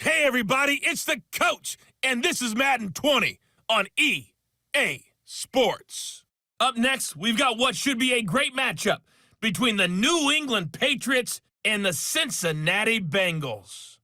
Hey everybody, it's the coach, and this is Madden 20 on EA Sports. Up next, we've got what should be a great matchup between the New England Patriots and the Cincinnati Bengals.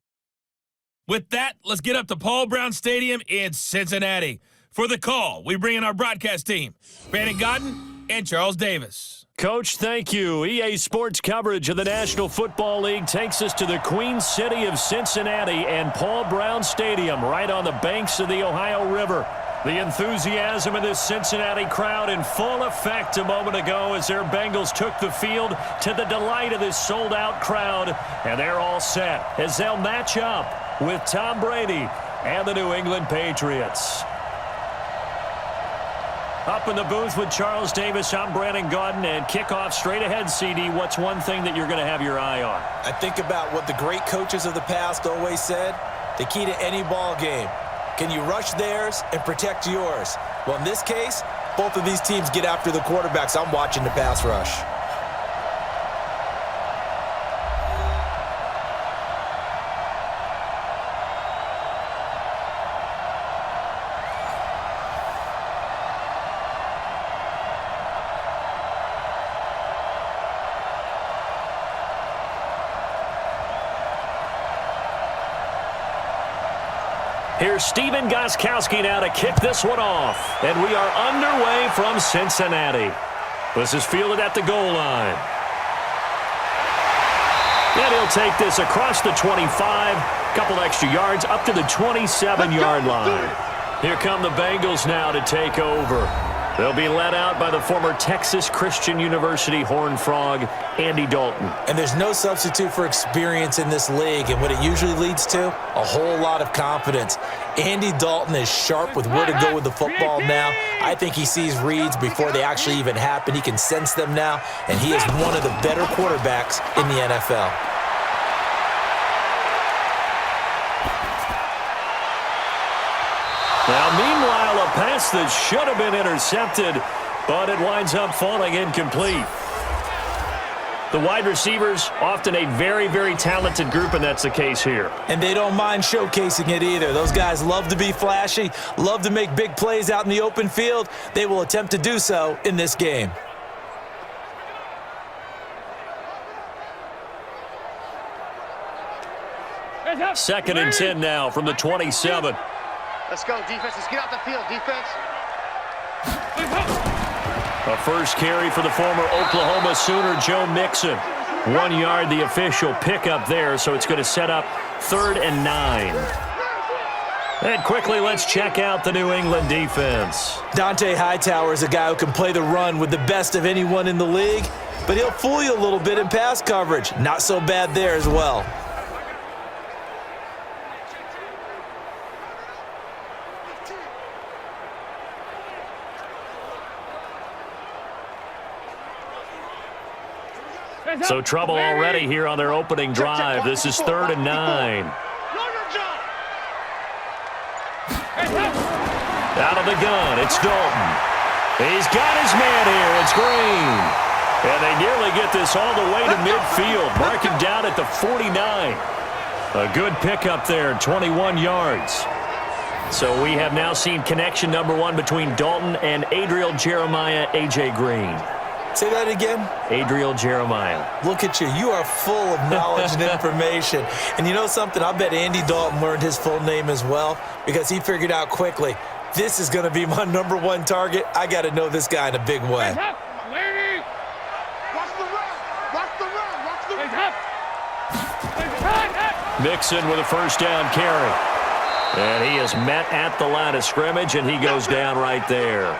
With that, let's get up to Paul Brown Stadium in Cincinnati. For the call, we bring in our broadcast team, Brandon Godden and Charles Davis. Coach, thank you. EA Sports coverage of the National Football League takes us to the Queen City of Cincinnati and Paul Brown Stadium right on the banks of the Ohio River. The enthusiasm of this Cincinnati crowd in full effect a moment ago as their Bengals took the field to the delight of this sold-out crowd. And they're all set as they'll match up with Tom Brady and the New England Patriots. Up in the booth with Charles Davis, I'm Brandon Godden, and kickoff straight ahead, CD. What's one thing that you're going to have your eye on? I think about what the great coaches of the past always said. The key to any ball game. Can you rush theirs and protect yours? Well, in this case, both of these teams get after the quarterbacks. I'm watching the pass rush. Here's Steven Gostkowski now to kick this one off. And we are underway from Cincinnati. This is fielded at the goal line. And he'll take this across the 25. Couple extra yards up to the 27-yard line. Here come the Bengals now to take over. They'll be led out by the former Texas Christian University Horned Frog, Andy Dalton. And there's no substitute for experience in this league. And what it usually leads to? A whole lot of confidence. Andy Dalton is sharp with where to go with the football now. I think he sees reads before they actually even happen. He can sense them now. And he is one of the better quarterbacks in the NFL. Now, meanwhile, a pass that should have been intercepted, but it winds up falling incomplete. The wide receivers, often a very, very talented group, and that's the case here. And they don't mind showcasing it either. Those guys love to be flashy, love to make big plays out in the open field. They will attempt to do so in this game. Second and 10 now from the 27. Let's go, defense. Let's get out the field, defense. A first carry for the former Oklahoma Sooner, Joe Mixon. 1 yard, the official pickup there, so it's going to set up 3rd and 9. And quickly, let's check out the New England defense. Dante Hightower is a guy who can play the run with the best of anyone in the league, but he'll fool you a little bit in pass coverage. Not so bad there as well. So trouble already here on their opening drive. This is 3rd and 9. Out of the gun, it's Dalton. He's got his man here. It's Green. And they nearly get this all the way to midfield. Mark him down at the 49. A good pickup there, 21 yards. So we have now seen connection number 1 between Dalton and Adriel Jeremiah, A.J. Green. Say that again. Adriel Jeremiah. Look at you. You are full of knowledge and information. And you know something? I bet Andy Dalton learned his full name as well because he figured out quickly, this is going to be my number 1 target. I got to know this guy in a big way. Mixon with a first down carry. And he is met at the line of scrimmage, and he goes down right there.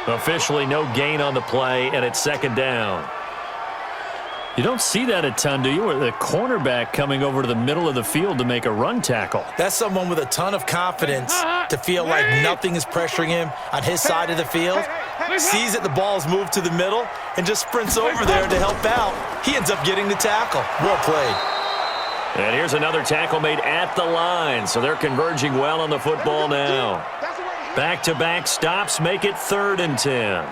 Officially no gain on the play, and it's 2nd down. You don't see that a ton, do you? Or the cornerback coming over to the middle of the field to make a run tackle. That's someone with a ton of confidence to feel like nothing is pressuring him on his side of the field. Sees that the ball's moved to the middle and just sprints over there to help out. He ends up getting the tackle. Well played. And here's another tackle made at the line, so they're converging well on the football now. Back-to-back stops make it 3rd and 10.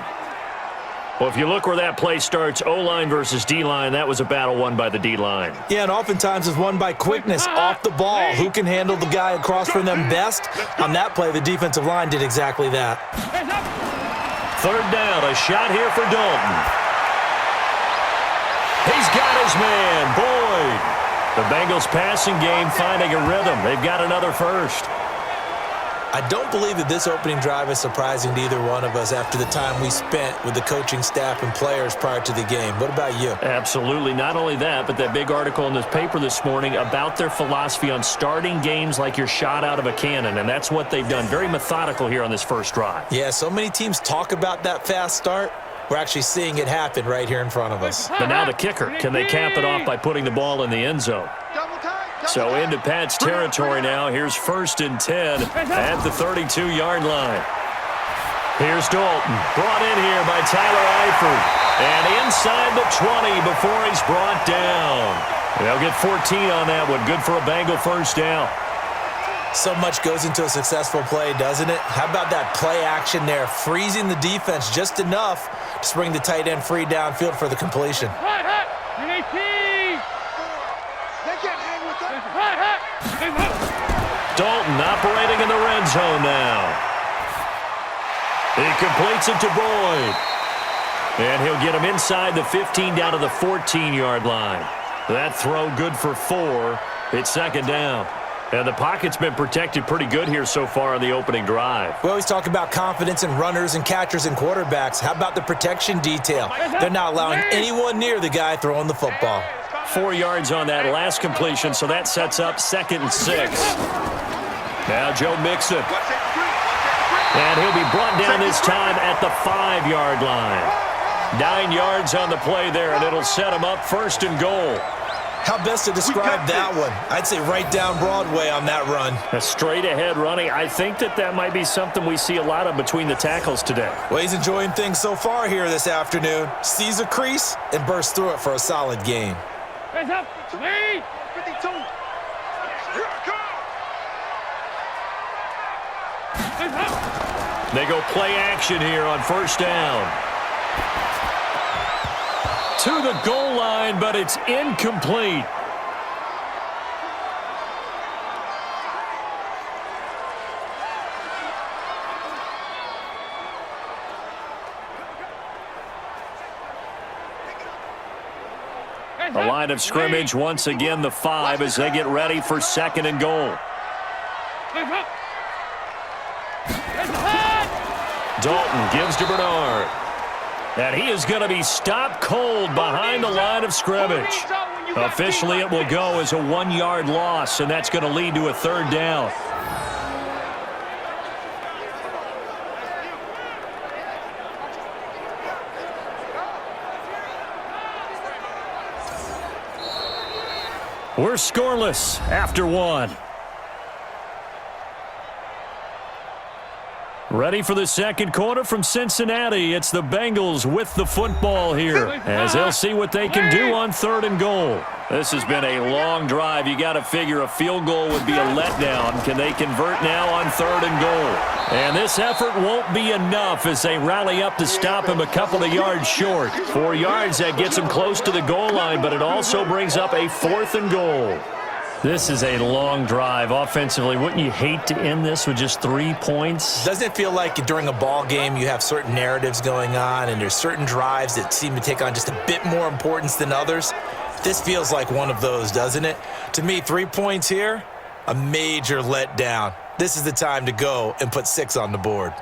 Well, if you look where that play starts, O-line versus D-line, that was a battle won by the D-line. Yeah, and oftentimes it's won by quickness off the ball. Who can handle the guy across from them best? On that play, the defensive line did exactly that. Third down, a shot here for Dalton. He's got his man, Boyd. The Bengals passing game finding a rhythm. They've got another first. I don't believe that this opening drive is surprising to either one of us after the time we spent with the coaching staff and players prior to the game. What about you? Absolutely. Not only that, but that big article in this paper this morning about their philosophy on starting games like you're shot out of a cannon, and that's what they've done. Very methodical here on this first drive. Yeah, so many teams talk about that fast start. We're actually seeing it happen right here in front of us. But now the kicker. Can they cap it off by putting the ball in the end zone? So into Pat's territory now. Here's 1st and 10 at the 32-yard line. Here's Dalton. Brought in here by Tyler Eifert. And inside the 20 before he's brought down. They'll get 14 on that one. Good for a Bengal first down. So much goes into a successful play, doesn't it? How about that play action there? Freezing the defense just enough to bring the tight end free downfield for the completion. Dalton operating in the red zone now. He completes it to Boyd. And he'll get him inside the 15 down to the 14-yard line. That throw good for 4. It's 2nd down. And the pocket's been protected pretty good here so far on the opening drive. We always talk about confidence in runners and catchers and quarterbacks. How about the protection detail? They're not allowing anyone near the guy throwing the football. 4 yards on that last completion, so that sets up 2nd and 6. Now Joe Mixon. And he'll be brought down this time at the 5-yard line. 9 yards on the play there, and it'll set him up 1st and goal. How best to describe that one? I'd say right down Broadway on that run. A straight-ahead running. I think that might be something we see a lot of between the tackles today. Well, he's enjoying things so far here this afternoon. Sees a crease and bursts through it for a solid gain. Hands up. 52. They go play action here on 1st down. To the goal line, but it's incomplete. The line of scrimmage, once again, the 5 as they get ready for 2nd and goal. Dalton gives to Bernard. And he is going to be stopped cold behind the line of scrimmage. Officially, it will go as a 1-yard loss, and that's going to lead to a 3rd down. We're scoreless after 1. Ready for the 2nd quarter from Cincinnati. It's the Bengals with the football here as they'll see what they can do on 3rd and goal. This has been a long drive. You got to figure a field goal would be a letdown. Can they convert now on 3rd and goal? And this effort won't be enough as they rally up to stop him a couple of yards short. 4 yards, that gets him close to the goal line, but it also brings up a 4th and goal. This is a long drive offensively. Wouldn't you hate to end this with just 3 points? Doesn't it feel like during a ball game you have certain narratives going on and there's certain drives that seem to take on just a bit more importance than others? This feels like one of those, doesn't it? To me, 3 points here, a major letdown. This is the time to go and put 6 on the board.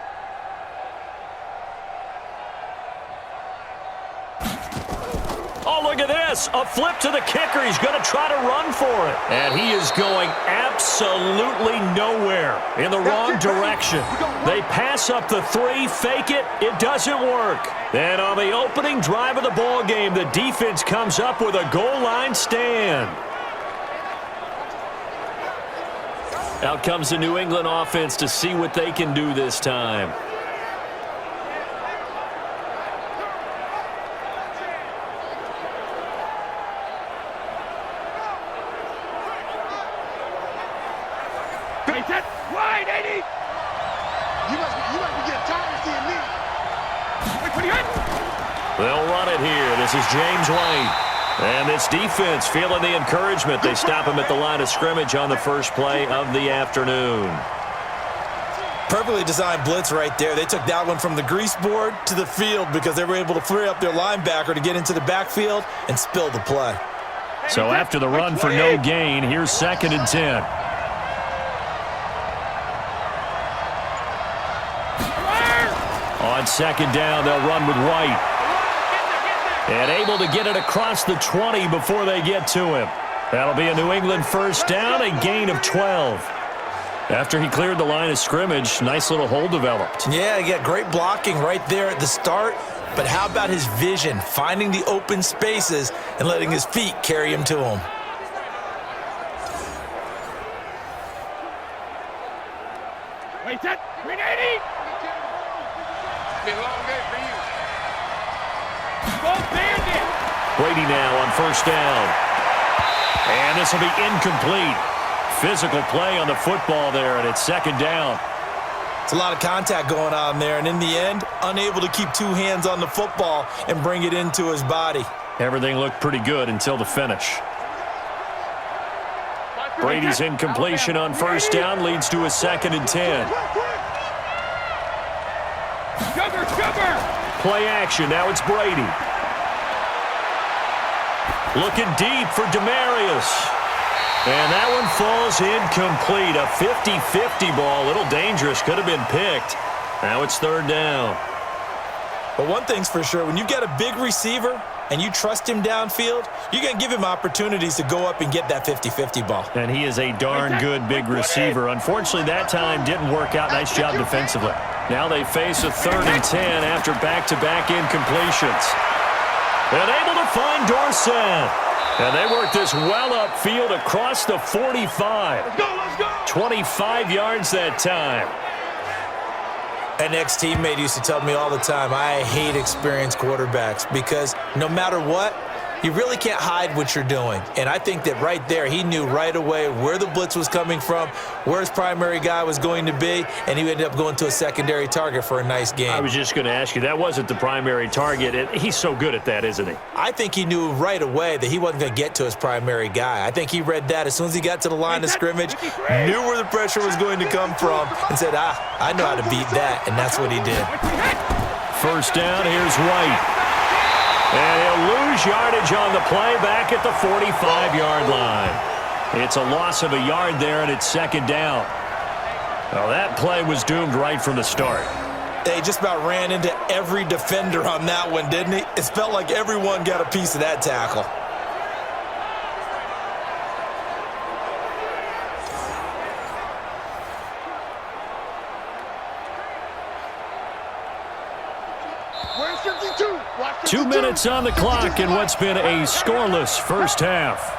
Oh, look at this. A flip to the kicker. He's going to try to run for it. And he is going absolutely nowhere in the wrong direction. They pass up the 3, fake it. It doesn't work. And on the opening drive of the ball game, the defense comes up with a goal line stand. Out comes the New England offense to see what they can do this time. Wide, 80. You must be getting tired of seeing me. They'll run it here. This is James White. And this defense feeling the encouragement. They stop him at the line of scrimmage on the first play of the afternoon. Perfectly designed blitz right there. They took that one from the grease board to the field because they were able to free up their linebacker to get into the backfield and spill the play. So after the run for no gain, here's 2nd and 10. On 2nd down, they'll run with White. And able to get it across the 20 before they get to him. That'll be a New England first down, a gain of 12. After he cleared the line of scrimmage, nice little hole developed. Yeah, he got great blocking right there at the start. But how about his vision, finding the open spaces and letting his feet carry him to him? Wait, set, 380. Been a long day for you. Go Bandit. Brady now on first down. And this will be incomplete. Physical play on the football there, and it's 2nd down. It's a lot of contact going on there, and in the end, unable to keep 2 hands on the football and bring it into his body. Everything looked pretty good until the finish. Brady's incompletion on first down leads to a 2nd and 10. Sugar. Play action. Now it's Brady. Looking deep for Demarius. And that one falls incomplete. A 50-50 ball. A little dangerous. Could have been picked. Now it's 3rd down. But one thing's for sure, when you've got a big receiver and you trust him downfield, you're going to give him opportunities to go up and get that 50-50 ball. And he is a darn good big receiver. Unfortunately, that time didn't work out. Nice job defensively. Now they face a 3rd and 10 after back-to-back incompletions. And able to find Dorsett. And they work this well upfield across the 45. Let's go. 25 yards that time. An ex-teammate used to tell me all the time, I hate experienced quarterbacks because no matter what, you really can't hide what you're doing. And I think that right there, he knew right away where the blitz was coming from, where his primary guy was going to be, and he ended up going to a secondary target for a nice game. I was just going to ask you, that wasn't the primary target. He's so good at that, isn't he? I think he knew right away that he wasn't going to get to his primary guy. I think he read that as soon as he got to the line of scrimmage, knew where the pressure was going to come from, and said, I know how to beat that, and that's what he did. First down, here's White. And he'll lose yardage on the play back at the 45-yard line. It's a loss of a yard there, and it's 2nd down. Well, that play was doomed right from the start. They just about ran into every defender on that one, didn't he? It felt like everyone got a piece of that tackle. Where's 52? 2 minutes on the clock in what's been a scoreless first half.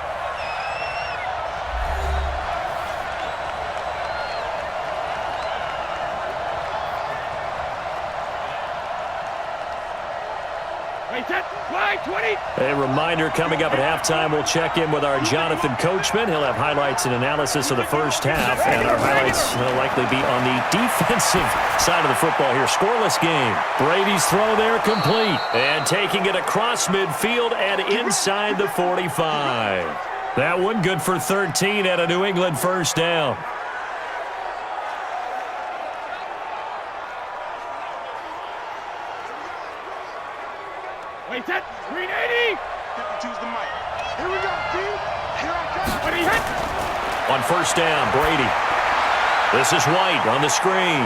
A reminder, coming up at halftime, we'll check in with our Jonathan Coachman. He'll have highlights and analysis of the first half, and our highlights will likely be on the defensive side of the football here. Scoreless game. Brady's throw there complete, and taking it across midfield and inside the 45. That one good for 13 at a New England first down. Wait, set, 380. 52's the mic. Here we go, dude. Here I come. What he hit? On first down, Brady. This is White on the screen.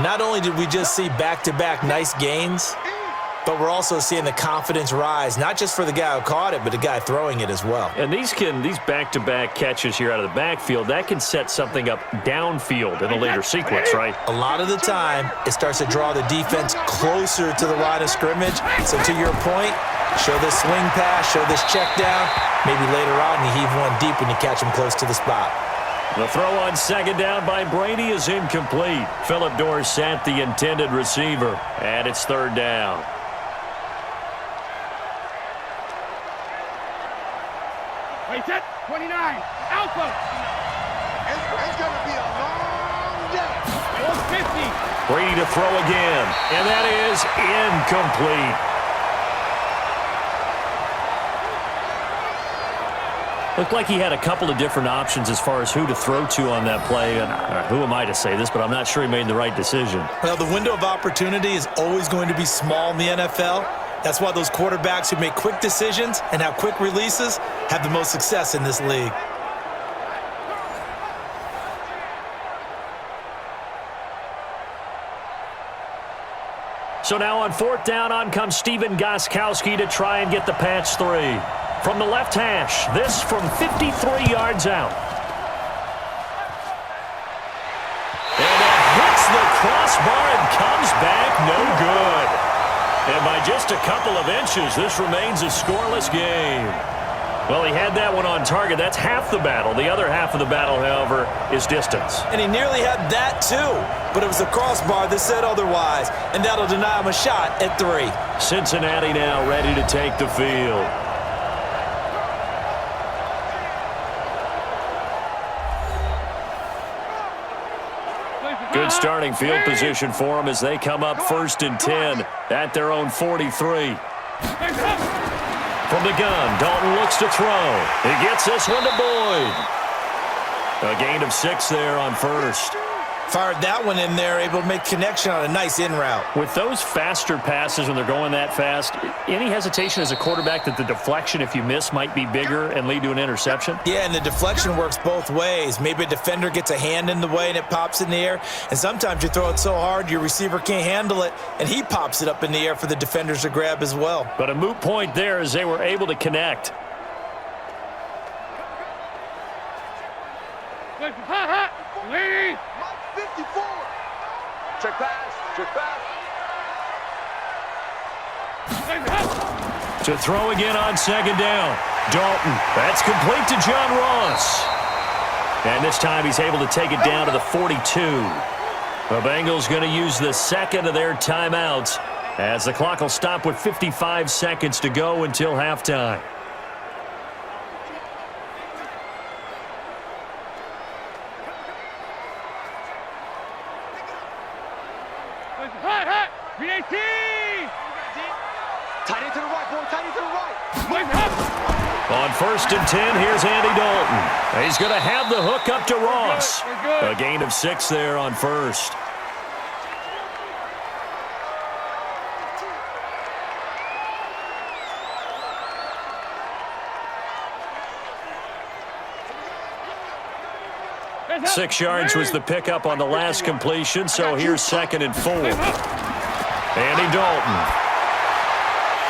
Not only did we just see back-to-back nice gains, but we're also seeing the confidence rise, not just for the guy who caught it, but the guy throwing it as well. And these back-to-back catches here out of the backfield, that can set something up downfield in a later sequence, right? A lot of the time, it starts to draw the defense closer to the line of scrimmage. So to your point, show this swing pass, show this check down. Maybe later on you heave one deep when you catch him close to the spot. The throw on second down by Brady is incomplete. Philip Dorsett, the intended receiver, and it's third down. Wait, set, 29. Alpha. It's going to be a long day. 450. Brady to throw again, and that is incomplete. Looked like he had a couple of different options as far as who to throw to on that play. And who am I to say this, but I'm not sure he made the right decision. Well, the window of opportunity is always going to be small in the NFL. That's why those quarterbacks who make quick decisions and have quick releases have the most success in this league. So now on 4th down, on comes Steven Gostkowski to try and get the patch 3. From the left hash, this from 53 yards out. And that hits the crossbar and comes back no good. And by just a couple of inches, this remains a scoreless game. Well, he had that one on target. That's half the battle. The other half of the battle, however, is distance. And he nearly had that too, but it was the crossbar that said otherwise, and that'll deny him a shot at 3. Cincinnati now ready to take the field. Good starting field position for them as they come up 1st and 10 at their own 43. From the gun, Dalton looks to throw. He gets this one to Boyd. A gain of 6 there on 1st. Fired that one in there, able to make connection on a nice in route. With those faster passes when they're going that fast, any hesitation as a quarterback that the deflection, if you miss, might be bigger and lead to an interception? Yeah, and the deflection works both ways. Maybe a defender gets a hand in the way and it pops in the air, and sometimes you throw it so hard your receiver can't handle it, and he pops it up in the air for the defenders to grab as well. But a moot point there as they were able to connect. Lead! 54. Check pass. Check pass. To throw again on 2nd down. Dalton. That's complete to John Ross. And this time he's able to take it down to the 42. The Bengals going to use the 2nd of their timeouts as the clock will stop with 55 seconds to go until halftime. Tight end to the right, boy. Tight end to the right. On 1st and 10, here's Andy Dalton. He's going to have the hook up to Ross. A gain of 6 there on 1st. Six yards was the pickup on the last completion, so here's 2nd and 4. Andy Dalton.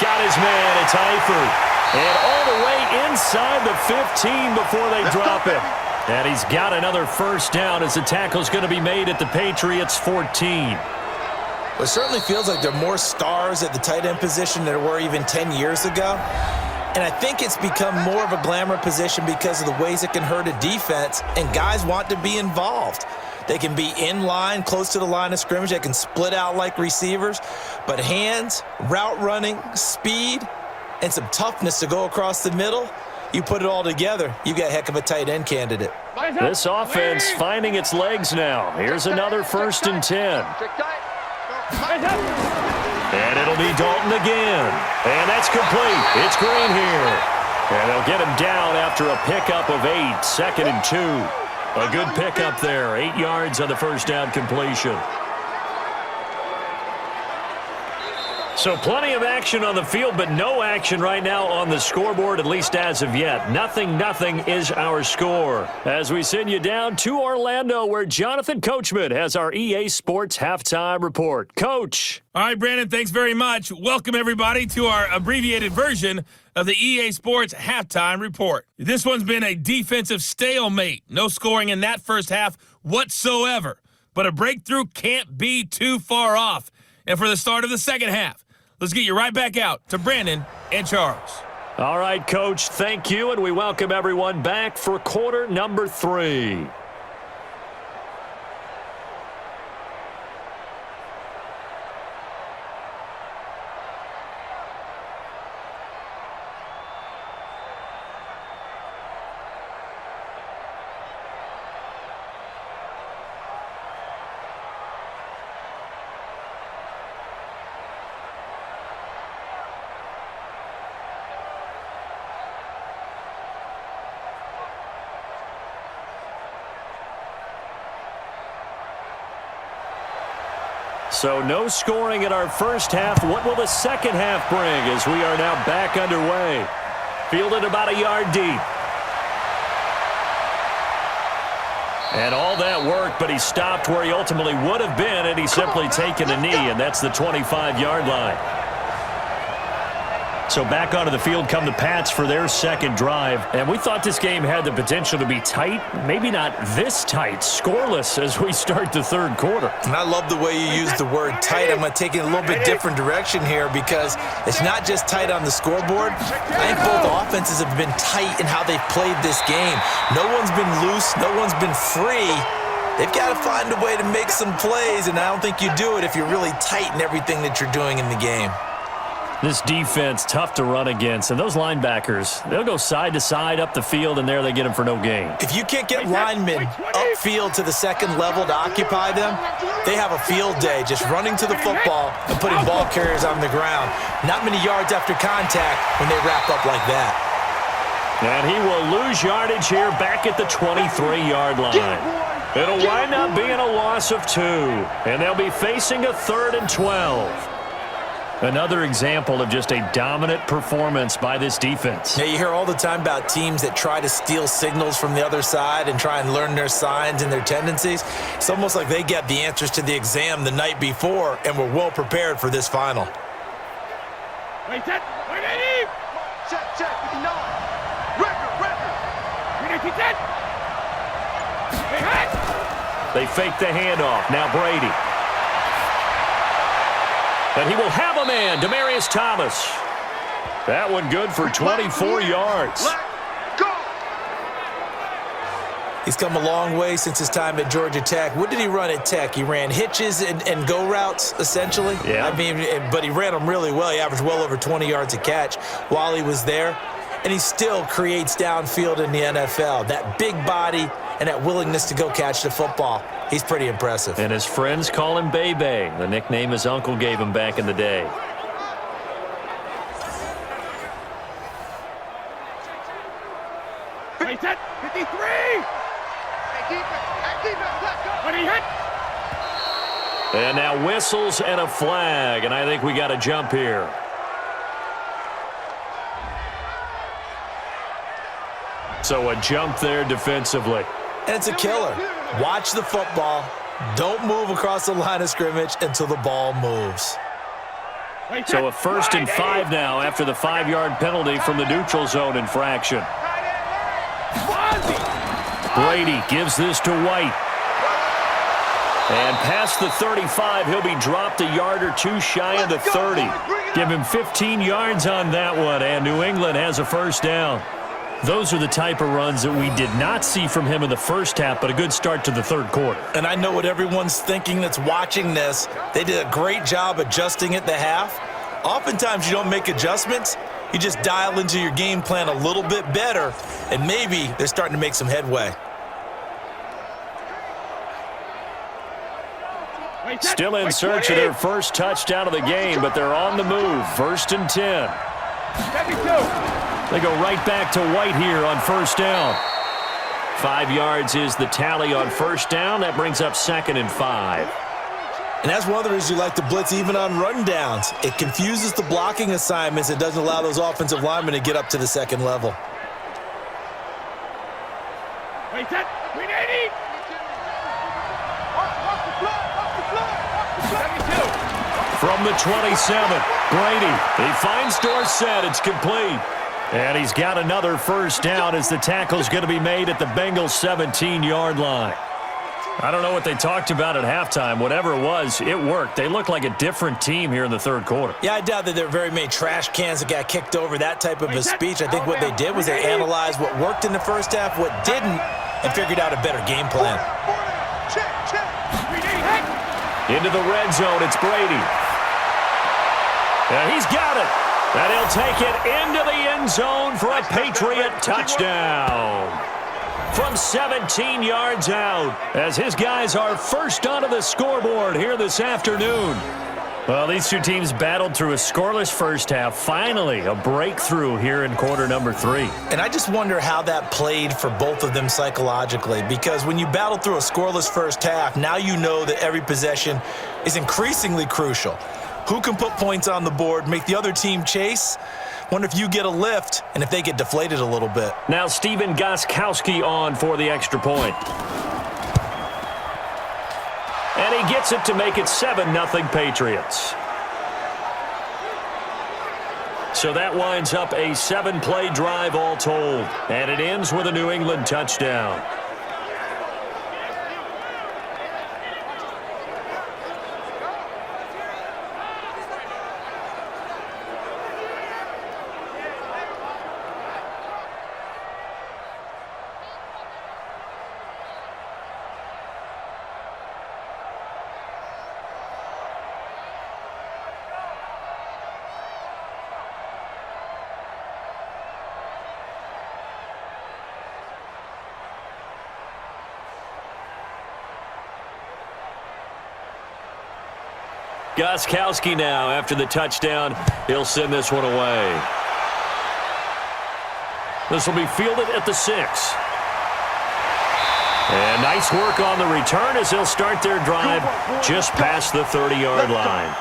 Got his man, it's Eifert. And all the way inside the 15 before they drop it. And he's got another 1st down as the tackle's going to be made at the Patriots 14. Well, it certainly feels like there are more stars at the tight end position than there were even 10 years ago. And I think it's become more of a glamour position because of the ways it can hurt a defense, and guys want to be involved. They can be in line, close to the line of scrimmage. They can split out like receivers. But hands, route running, speed, and some toughness to go across the middle, you put it all together, you got a heck of a tight end candidate. This offense finding its legs now. Here's another 1st and 10. And it'll be Dalton again. And that's complete. It's Green here. And they'll get him down after a pickup of 8, 2nd and 2. A good pickup there. 8 yards on the 1st down completion. So plenty of action on the field, but no action right now on the scoreboard, at least as of yet. 0-0 is our score. As we send you down to Orlando, where Jonathan Coachman has our EA Sports Halftime Report. Coach. All right, Brandon, thanks very much. Welcome, everybody, to our abbreviated version of the EA Sports Halftime Report. This one's been a defensive stalemate. No scoring in that first half whatsoever. But a breakthrough can't be too far off. And for the start of the second half, let's get you right back out to Brandon and Charles. All right, Coach, thank you, and we welcome everyone back for quarter number 3. So no scoring in our first half. What will the second half bring as we are now back underway? Fielded about a yard deep. And all that work, but he stopped where he ultimately would have been, and he's simply taken a knee, and that's the 25-yard line. So back onto the field come the Pats for their second drive. And we thought this game had the potential to be tight. Maybe not this tight, scoreless as we start the third quarter. And I love the way you use the word tight. I'm going to take it in a little bit different direction here because it's not just tight on the scoreboard. I think both offenses have been tight in how they've played this game. No one's been loose. No one's been free. They've got to find a way to make some plays, and I don't think you do it if you're really tight in everything that you're doing in the game. This defense, tough to run against. And those linebackers, they'll go side to side up the field, and there they get them for no gain. If you can't get linemen upfield to the second level to occupy them, they have a field day just running to the football and putting ball carriers on the ground. Not many yards after contact when they wrap up like that. And he will lose yardage here back at the 23-yard line. It'll wind up being a loss of 2. And they'll be facing a 3rd and 12. Another example of just a dominant performance by this defense. Yeah, you hear all the time about teams that try to steal signals from the other side and try and learn their signs and their tendencies. It's almost like they get the answers to the exam the night before and were well prepared for this final. Wait, set. Wait, Eddie. Check, 59. Record. Ready, set. Hey, hot. They fake the handoff. Now Brady. And he will have a man, Demaryius Thomas. That one good for 24 yards. Go. He's come a long way since his time at Georgia Tech. What did he run at Tech? He ran hitches and go routes, essentially. Yeah. I mean, but he ran them really well. He averaged well over 20 yards a catch while he was there. And he still creates downfield in the NFL. That big body and that willingness to go catch the football. He's pretty impressive. And his friends call him Bebe, the nickname his uncle gave him back in the day. Wait, set. 53. What he hit? And now whistles and a flag, and I think we got a jump here. So a jump there defensively. And it's a killer. Watch the football. Don't move across the line of scrimmage until the ball moves. So a 1st and 5 now after the 5-yard penalty from the neutral zone infraction. Brady gives this to White. And past the 35, he'll be dropped a yard or 2 shy of the 30. Give him 15 yards on that one, and New England has a 1st down. Those are the type of runs that we did not see from him in the first half, but a good start to the third quarter. And I know what everyone's thinking that's watching this. They did a great job adjusting at the half. Oftentimes you don't make adjustments. You just dial into your game plan a little bit better, and maybe they're starting to make some headway. Still in search of their first touchdown of the game, but they're on the move. 1st and 10. 72. They go right back to White here on 1st down. 5 yards is the tally on 1st down. That brings up 2nd and 5. And that's one of the reasons you like to blitz even on run downs. It confuses the blocking assignments. It doesn't allow those offensive linemen to get up to the second level. Wait, set. 380. From the 27, Brady. He finds Dorsett. It's complete. And he's got another 1st down as the tackle's going to be made at the Bengals' 17-yard line. I don't know what they talked about at halftime. Whatever it was, it worked. They look like a different team here in the third quarter. Yeah, I doubt that there are very many trash cans that got kicked over, that type of a speech. I think what they did was they analyzed what worked in the first half, what didn't, and figured out a better game plan. Into the red zone, it's Brady. And he's got it. And he'll take it into the end zone for a Patriot touchdown. From 17 yards out, as his guys are first onto the scoreboard here this afternoon. Well, these two teams battled through a scoreless first half. Finally, a breakthrough here in quarter number 3. And I just wonder how that played for both of them psychologically, because when you battle through a scoreless first half, now you know that every possession is increasingly crucial. Who can put points on the board, make the other team chase? Wonder if you get a lift and if they get deflated a little bit. Now Steven Gostkowski on for the extra point. And he gets it to make it 7-0 Patriots. So that winds up a 7-play drive all told. And it ends with a New England touchdown. Gostkowski now, after the touchdown, he'll send this one away. This will be fielded at the 6. And nice work on the return as they'll start their drive just past the 30-yard line.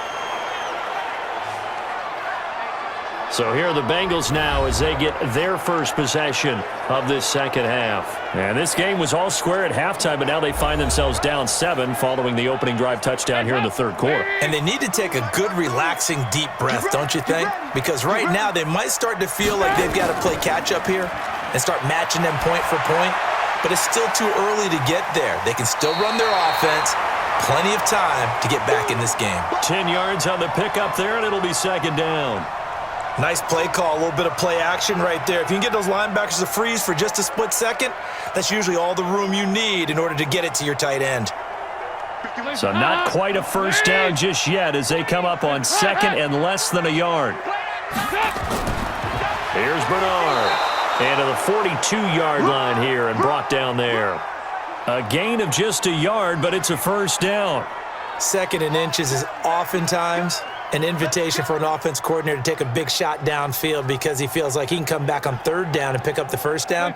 So here are the Bengals now as they get their first possession of this second half. And this game was all square at halftime, but now they find themselves down 7 following the opening drive touchdown here in the third quarter. And they need to take a good, relaxing, deep breath, don't you think? Because right now they might start to feel like they've got to play catch-up here and start matching them point for point. But it's still too early to get there. They can still run their offense. Plenty of time to get back in this game. 10 yards on the pickup there, and it'll be second down. Nice play call, a little bit of play action right there. If you can get those linebackers to freeze for just a split second, that's usually all the room you need in order to get it to your tight end. So not quite a first down just yet as they come up on second and less than a yard. Here's Bernard. And to the 42-yard line here and brought down there. A gain of just a yard, but it's a first down. Second and inches is oftentimes an invitation for an offense coordinator to take a big shot downfield because he feels like he can come back on third down and pick up the first down.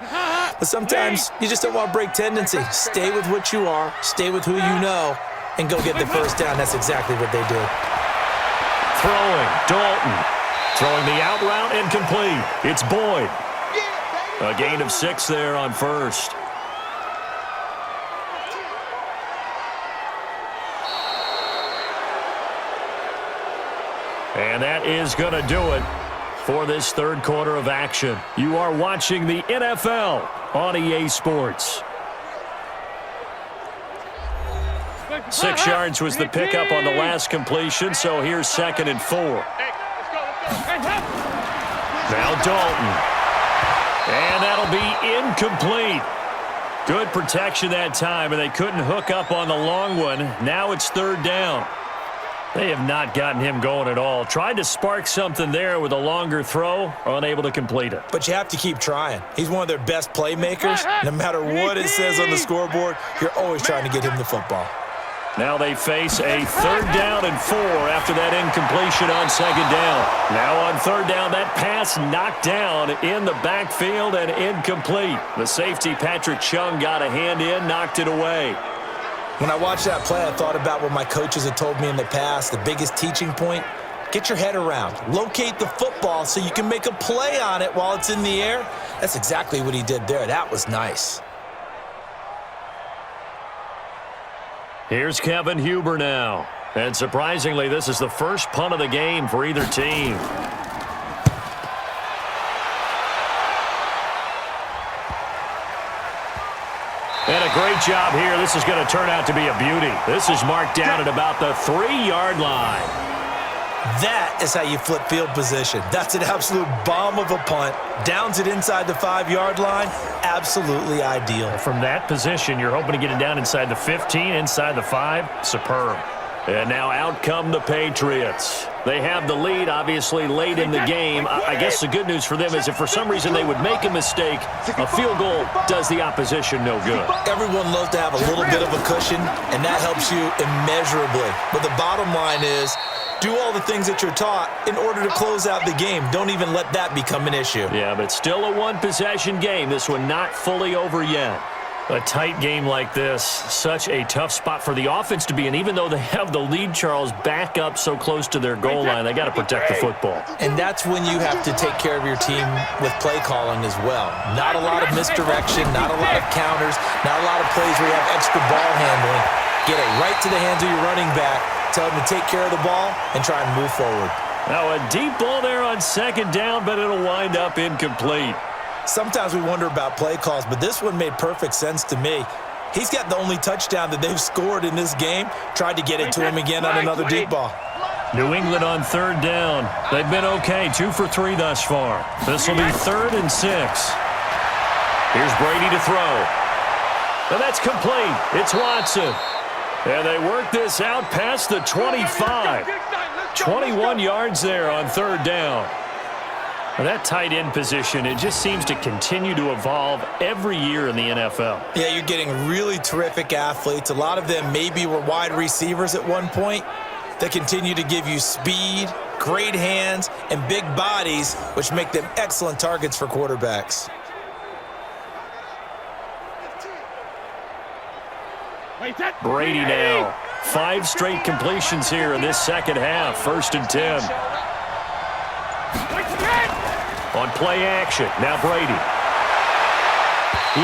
But sometimes you just don't want to break tendency. Stay with what you are, stay with who you know, and go get the first down. That's exactly what they did. Throwing, Dalton. Throwing the out route and complete. It's Boyd. A gain of 6 there on first. And that is going to do it for this third quarter of action. You are watching the NFL on EA Sports. 6 yards was the pickup on the last completion, so here's second and 4. Now Dalton. And that'll be incomplete. Good protection that time, and they couldn't hook up on the long one. Now it's third down. They have not gotten him going at all. Tried to spark something there with a longer throw, unable to complete it. But you have to keep trying. He's one of their best playmakers. No matter what it says on the scoreboard, you're always trying to get him the football. Now they face a third down and 4 after that incompletion on second down. Now on third down, that pass knocked down in the backfield and incomplete. The safety, Patrick Chung, got a hand in, knocked it away. When I watched that play, I thought about what my coaches had told me in the past. The biggest teaching point, get your head around. Locate the football so you can make a play on it while it's in the air. That's exactly what he did there. That was nice. Here's Kevin Huber now. And surprisingly, this is the first punt of the game for either team. And a great job here. This is going to turn out to be a beauty. This is marked down at about the 3-yard line. That is how you flip field position. That's an absolute bomb of a punt. Downs it inside the 5-yard line. Absolutely ideal. From that position, you're hoping to get it down inside the 15, inside the 5. Superb. And now out come the Patriots. They have the lead, obviously, late in the game. I guess the good news for them is if for some reason they would make a mistake, a field goal does the opposition no good. Everyone loves to have a little bit of a cushion, and that helps you immeasurably. But the bottom line is Do all the things that you're taught in order to close out the game. Don't even let that become an issue. Yeah, but still a one-possession game. This one not fully over yet. A tight game like this, such a tough spot for the offense to be in. Even though they have the lead, Charles, back up so close to their goal line, they got to protect the football. And that's when you have to take care of your team with play calling as well. Not a lot of misdirection, not a lot of counters, not a lot of plays where you have extra ball handling. Get it right to the hands of your running back. Tell him to take care of the ball and try and move forward. Now a deep ball there on second down, but it'll wind up incomplete. Sometimes we wonder about play calls, but this one made perfect sense to me. He's got the only touchdown that they've scored in this game. Tried to get it to him again on another deep ball. New England on third down. They've been okay, 2 for 3 thus far. This will be 3rd and 6. Here's Brady to throw. And that's complete. It's Watson. And they work this out past the 25. 21 yards there on third down. Well, that tight end position, it just seems to continue to evolve every year in the NFL. Yeah, you're getting really terrific athletes. A lot of them maybe were wide receivers at one point. They continue to give you speed, great hands, and big bodies, which make them excellent targets for quarterbacks. Brady now. 5 straight completions here in this second half. 1st and 10. On play action, now Brady.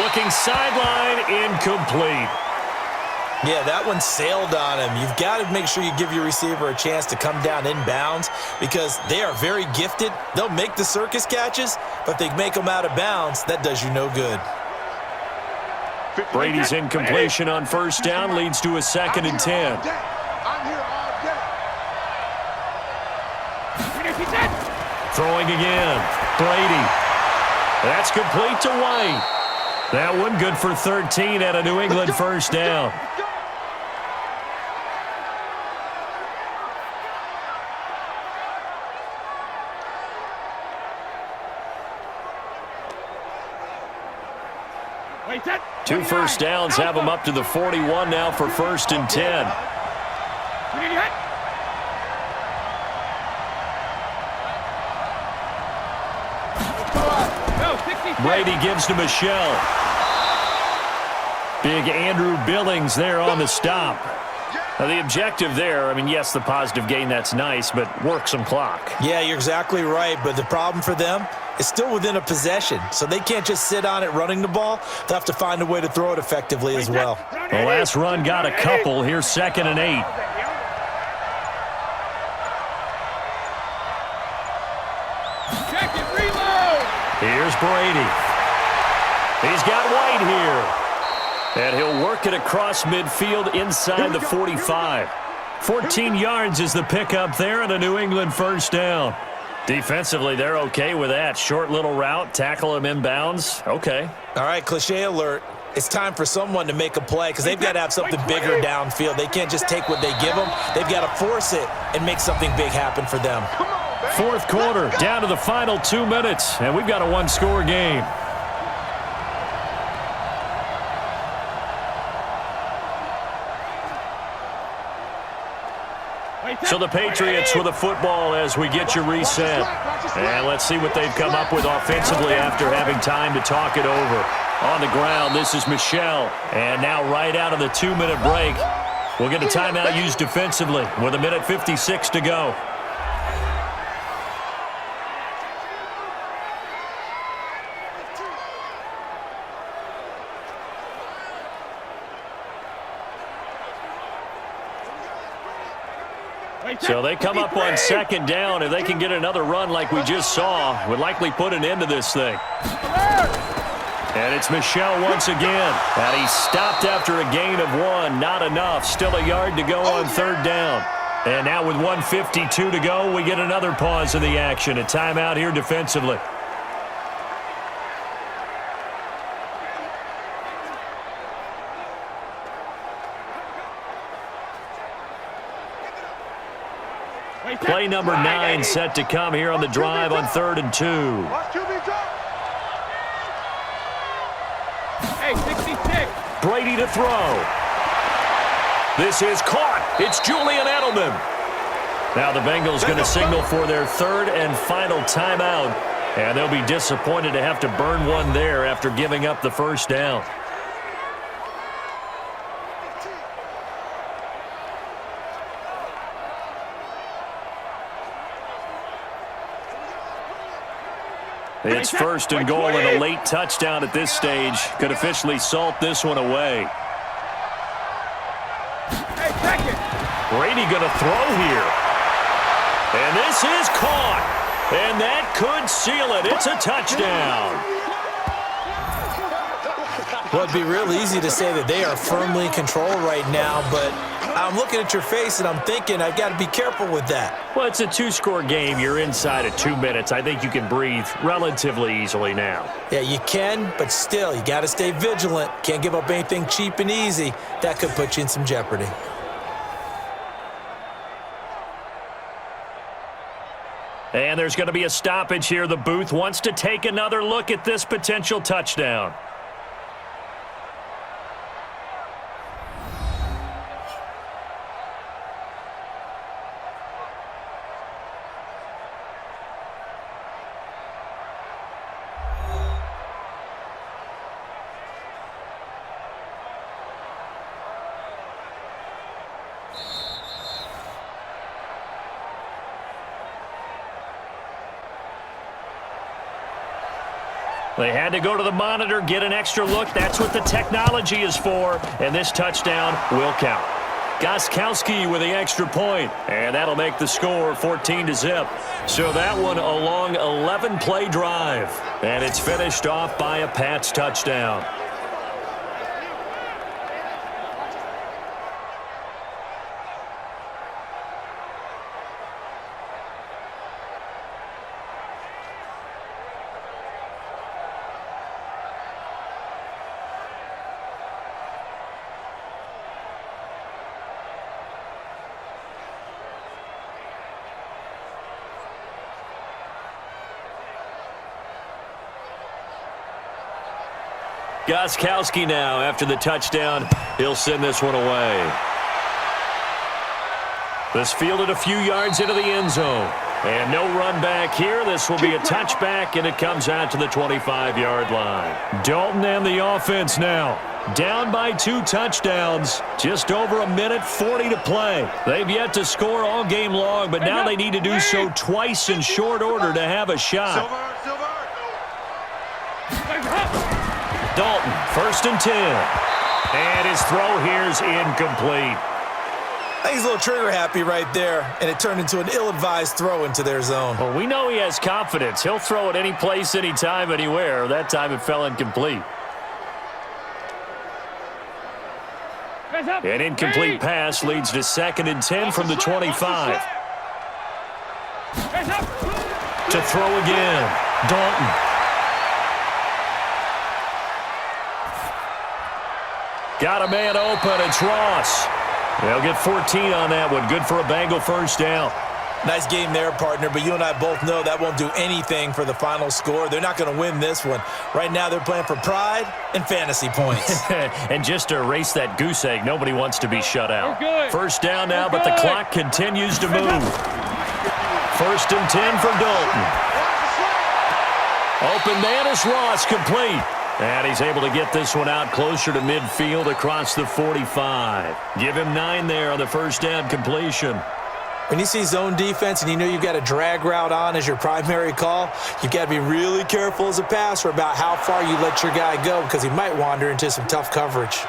Looking sideline, incomplete. Yeah, that one sailed on him. You've got to make sure you give your receiver a chance to come down inbounds because they are very gifted. They'll make the circus catches, but if they make them out of bounds, that does you no good. Brady's incompletion on first down leads to a 2nd and 10. I'm here all day. Throwing again. Brady. That's complete to White. That one good for 13 at a New England first down. Two first downs have them up to the 41 now for 1st and 10. Brady gives to Michelle. Big Andrew Billings there on the stop. Now the objective there, I mean, yes, the positive gain, that's nice, but work some clock. Yeah, you're exactly right, but the problem for them is still within a possession, so they can't just sit on it running the ball. They'll have to find a way to throw it effectively as well. The last run got a couple. Here's 2nd and 8. Here's Brady. He's got White here. And he'll work it across midfield inside the 45. 14 yards is the pickup there and a New England first down. Defensively, they're okay with that. Short little route, tackle him inbounds. Okay. All right, cliche alert. It's time for someone to make a play because they've got to have something bigger downfield. They can't just take what they give them. They've got to force it and make something big happen for them. 4th quarter, down to the final 2 minutes, and we've got a 1-score game. So the Patriots with the football as we get you reset. And let's see what they've come up with offensively after having time to talk it over. On the ground, this is Michelle. And now right out of the 2-minute break, we'll get a timeout used defensively with 1:56 to go. So they come up on 2nd down. If they can get another run like we just saw, would likely put an end to this thing. And it's Michelle once again. And he stopped after a gain of 1. Not enough. Still a yard to go on 3rd down. And now with 1:52 to go, we get another pause in the action. A timeout here defensively. Play number 9 set to come here on the drive on 3rd and 2. Hey, 66. Brady to throw. This is caught. It's Julian Edelman. Now the Bengals going to signal for their third and final timeout, and they'll be disappointed to have to burn one there after giving up the first down. It's first and goal, and a late touchdown at this stage could officially salt this one away. Hey, check it. Brady going to throw here. And this is caught. And that could seal it. It's a touchdown. Well, it'd be real easy to say that they are firmly in control right now, but I'm looking at your face and I'm thinking I've got to be careful with that. Well, it's a two-score game. You're inside of 2 minutes. I think you can breathe relatively easily now. Yeah, you can, but still, you got to stay vigilant. Can't give up anything cheap and easy. That could put you in some jeopardy. And there's going to be a stoppage here. The booth wants to take another look at this potential touchdown. They had to go to the monitor, get an extra look. That's what the technology is for. And this touchdown will count. Gostkowski with the extra point. And that'll make the score 14-0. So that one a long 11-play drive. And it's finished off by a Pats touchdown. Gostkowski now, after the touchdown, he'll send this one away. This fielded a few yards into the end zone. And no run back here. This will be a touchback, and it comes out to the 25-yard line. Dalton and the offense now. Down by 2 touchdowns. Just over a minute 40 to play. They've yet to score all game long, but now they need to do so twice in short order to have a shot. Dalton, 1st and 10. And his throw here's incomplete. I think he's a little trigger happy right there, and it turned into an ill-advised throw into their zone. Well, we know he has confidence. He'll throw it any place, anytime, anywhere. That time it fell incomplete. An incomplete pass leads to 2nd and 10 from the 25. To throw again, Dalton. Got a man open. It's Ross. They'll get 14 on that one. Good for a Bengal first down. Nice game there, partner, but you and I both know that won't do anything for the final score. They're not going to win this one. Right now they're playing for pride and fantasy points. And just to erase that goose egg, nobody wants to be shut out. First down now, but the clock continues to move. 1st and 10 for Dalton. Open man is Ross, complete. And he's able to get this one out closer to midfield across the 45. Give him 9 there on the first down completion. When you see zone defense and you know you've got a drag route on as your primary call, you've got to be really careful as a passer about how far you let your guy go because he might wander into some tough coverage.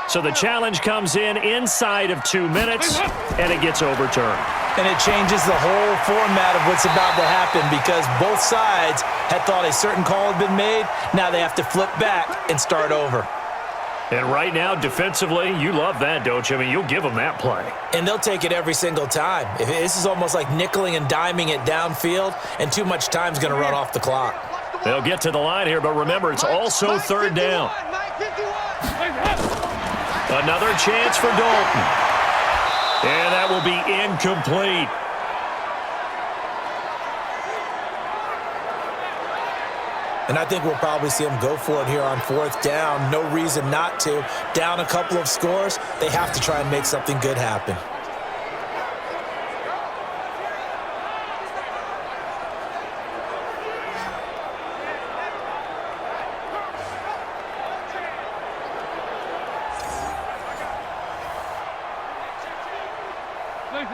So the challenge comes in inside of 2 minutes, and it gets overturned. And it changes the whole format of what's about to happen because both sides had thought a certain call had been made. Now they have to flip back and start over. And right now, defensively, you love that, don't you? I mean, you'll give them that play. And they'll take it every single time. This is almost like nickeling and diming it downfield, and too much time's going to run off the clock. They'll get to the line here, but remember, it's also third down. Another chance for Dalton. And that will be incomplete. And I think we'll probably see them go for it here on fourth down. No reason not to. Down a couple of scores, they have to try and make something good happen.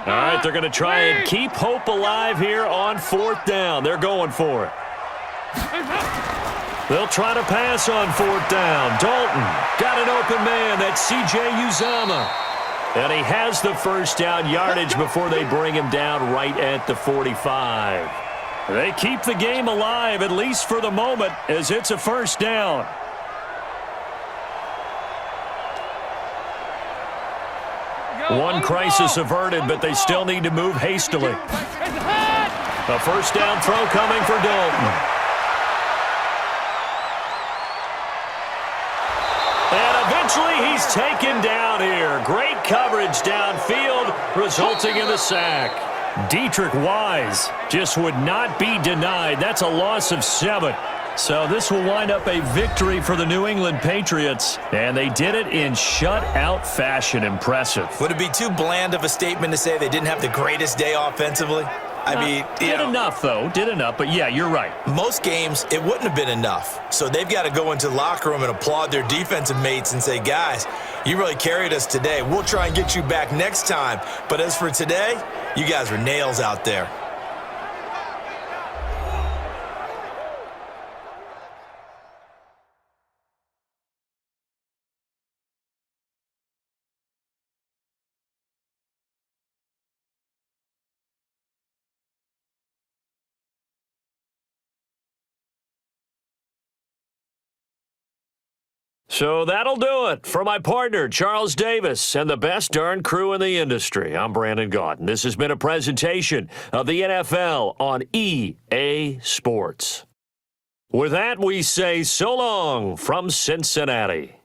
All right, they're going to try and keep hope alive here on fourth down. They're going for it. They'll try to pass on fourth down. Dalton got an open man. That's C.J. Uzomah. And he has the first down yardage before they bring him down right at the 45. They keep the game alive, at least for the moment, as it's a first down. One crisis averted, but they still need to move hastily. A first down throw coming for Dalton. And eventually he's taken down here. Great coverage downfield, resulting in the sack. Dietrich Wise just would not be denied. That's a loss of 7. So this will wind up a victory for the New England Patriots. And they did it in shutout fashion. Impressive. Would it be too bland of a statement to say they didn't have the greatest day offensively? I mean, did enough, though. Did enough. But, yeah, you're right. Most games, it wouldn't have been enough. So they've got to go into the locker room and applaud their defensive mates and say, guys, you really carried us today. We'll try and get you back next time. But as for today, you guys were nails out there. So that'll do it for my partner, Charles Davis, and the best darn crew in the industry. I'm Brandon Gaudin. This has been a presentation of the NFL on EA Sports. With that, we say so long from Cincinnati.